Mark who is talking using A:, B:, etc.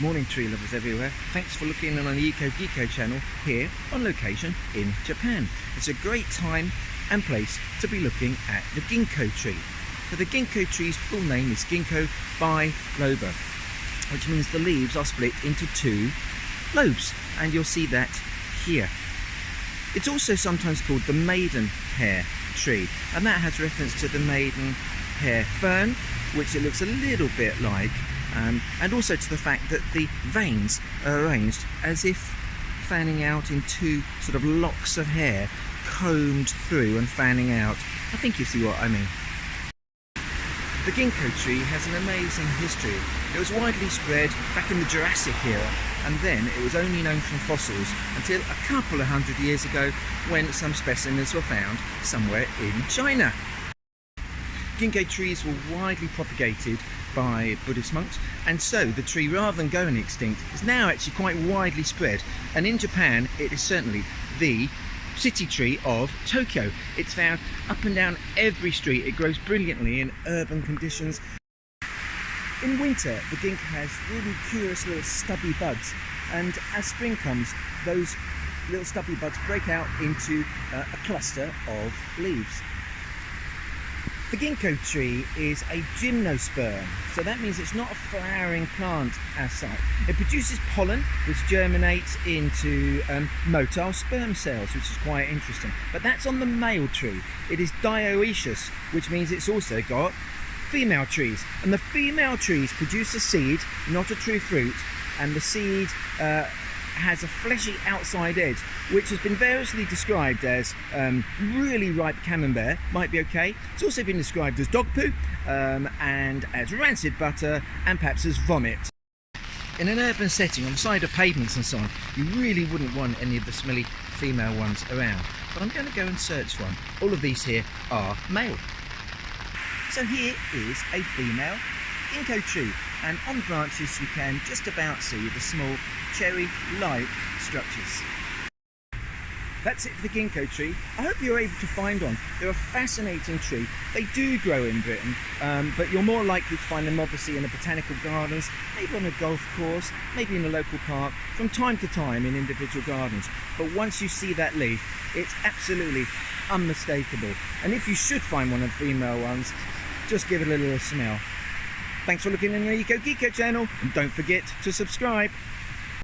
A: Morning tree lovers everywhere. Thanks for looking in on the Eco Geeko channel here on location in Japan. It's a great time and place to be looking at the ginkgo tree. So the ginkgo tree's full name is Ginkgo biloba, which means the leaves are split into two lobes, and you'll see that here. It's also sometimes called the maidenhair tree, and that has reference to the maidenhair fern, which it looks a little bit like, and also to the fact that the veins are arranged as if fanning out in two sort of locks of hair combed through and fanning out. I think you see what I mean. The ginkgo tree has an amazing history. It was widely spread back in the Jurassic era, and then it was only known from fossils until a couple of hundred years ago when some specimens were found somewhere in China. Ginkgo trees were widely propagated by Buddhist monks, and so the tree, rather than going extinct, is now actually quite widely spread, and in Japan it is certainly the city tree of Tokyo. It's found up and down every street. It grows brilliantly in urban conditions. In winter, the ginkgo has really curious little stubby buds, and as spring comes, those little stubby buds break out into a cluster of leaves. The ginkgo tree is a gymnosperm, so that means it's not a flowering plant as such. It produces pollen, which germinates into motile sperm cells, which is quite interesting. But that's on the male tree. It is dioecious, which means it's also got female trees. And the female trees produce a seed, not a true fruit, and the seed has a fleshy outside edge, which has been variously described as really ripe camembert, might be okay. It's also been described as dog poo, and as rancid butter, and perhaps as vomit. In an urban setting, on the side of pavements and so on, you really wouldn't want any of the smelly female ones around. But I'm going to go and search one. All of these here are male. So here is a female ginkgo tree, and on branches you can just about see the small cherry-like structures. That's it for the ginkgo tree. I hope you're able to find one. They're a fascinating tree. They do grow in Britain, but you're more likely to find them obviously in the botanical gardens, maybe on a golf course, maybe in a local park, from time to time in individual gardens. But once you see that leaf, it's absolutely unmistakable. And if you should find one of the female ones, just give it a little smell. Thanks for looking in the Eco Geeko channel, and don't forget to subscribe.